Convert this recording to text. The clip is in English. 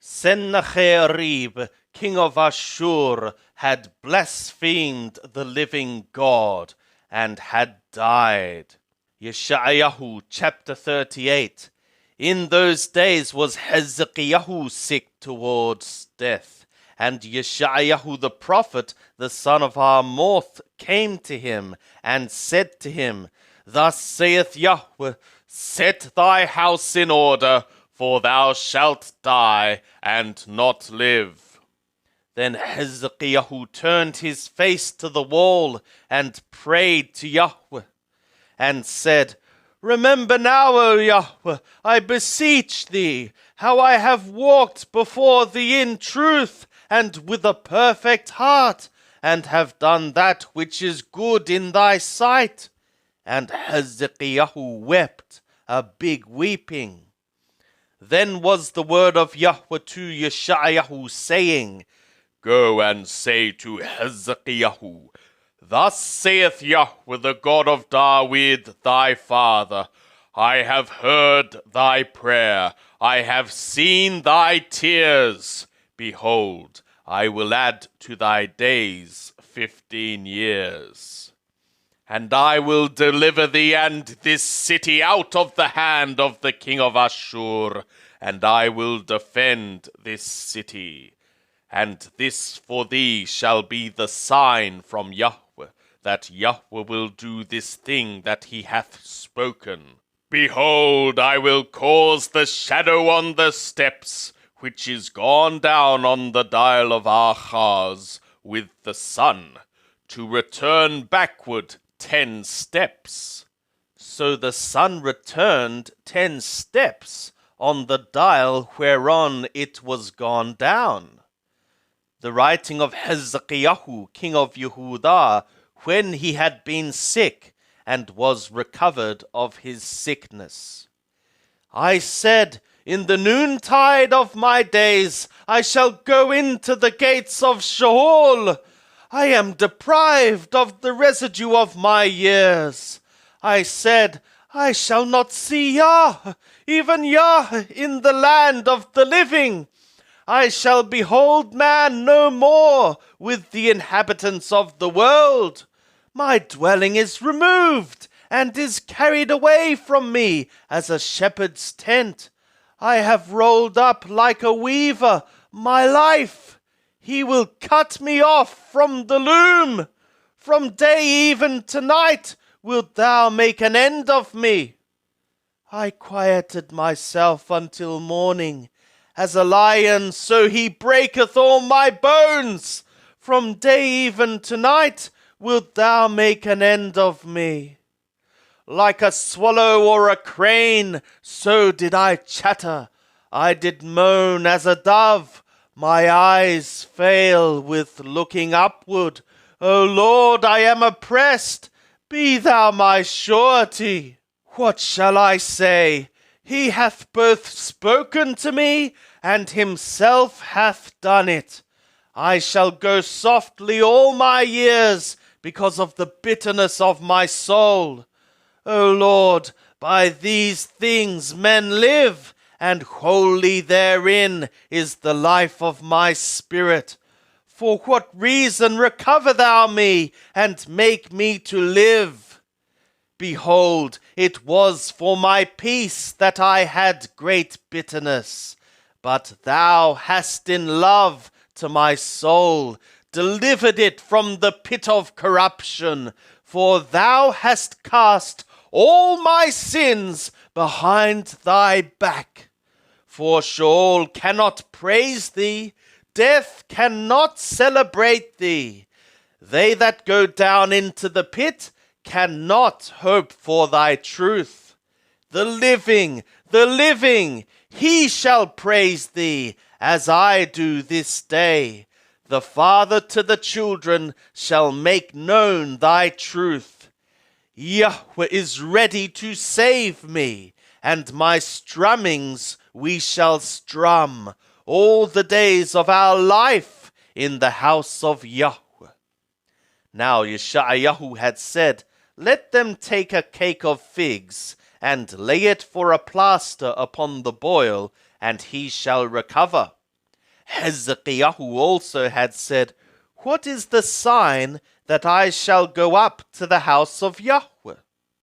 Sennacherib, king of Ashur, had blasphemed the living God and had died. Yeshayahu chapter 38. In those days was Hezekiah sick towards death, and Yeshayahu the prophet, the son of Amoth, came to him and said to him, Thus saith Yahweh, Set thy house in order, for thou shalt die and not live. Then Hezekiah turned his face to the wall and prayed to Yahweh, and said, Remember now, O Yahweh, I beseech thee, how I have walked before thee in truth and with a perfect heart, and have done that which is good in thy sight. And Hezekiah wept a big weeping. Then was the word of Yahweh to Yeshayahu, saying, Go and say to Hezekiah, Thus saith Yahweh, the God of David thy father, I have heard thy prayer, I have seen thy tears. Behold, I will add to thy days 15 years. And I will deliver thee and this city out of the hand of the king of Ashur, and I will defend this city. And this for thee shall be the sign from Yahweh, that Yahweh will do this thing that he hath spoken. Behold, I will cause the shadow on the steps, which is gone down on the dial of Achaz with the sun, to return backward 10 steps. So the sun returned 10 steps on the dial whereon it was gone down. The writing of Hezekiah, king of Yehudah, when he had been sick, and was recovered of his sickness. I said, In the noontide of my days I shall go into the gates of Sheol. I am deprived of the residue of my years. I said, I shall not see Yah, even Yah, in the land of the living. I shall behold man no more with the inhabitants of the world. My dwelling is removed, and is carried away from me as a shepherd's tent. I have rolled up like a weaver my life. He will cut me off from the loom. From day even to night wilt thou make an end of me. I quieted myself until morning. As a lion, so he breaketh all my bones. From day even to night wilt thou make an end of me. Like a swallow or a crane, so did I chatter. I did moan as a dove. My eyes fail with looking upward. O Lord, I am oppressed. Be thou my surety. What shall I say? He hath both spoken to me, and himself hath done it. I shall go softly all my years, because of the bitterness of my soul. O Lord, by these things men live, and wholly therein is the life of my spirit. For what reason recover thou me, and make me to live? Behold, it was for my peace that I had great bitterness. But thou hast in love to my soul delivered it from the pit of corruption, for thou hast cast all my sins behind thy back. For Sheol cannot praise thee, death cannot celebrate thee. They that go down into the pit cannot hope for thy truth. The living, he shall praise thee, as I do this day. The father to the children shall make known thy truth. Yahweh is ready to save me, and my strummings we shall strum all the days of our life in the house of Yahweh. Now Yeshayahu had said, Let them take a cake of figs, and lay it for a plaster upon the boil, and he shall recover. Hezekiah also had said, "What is the sign that I shall go up to the house of Yahweh?"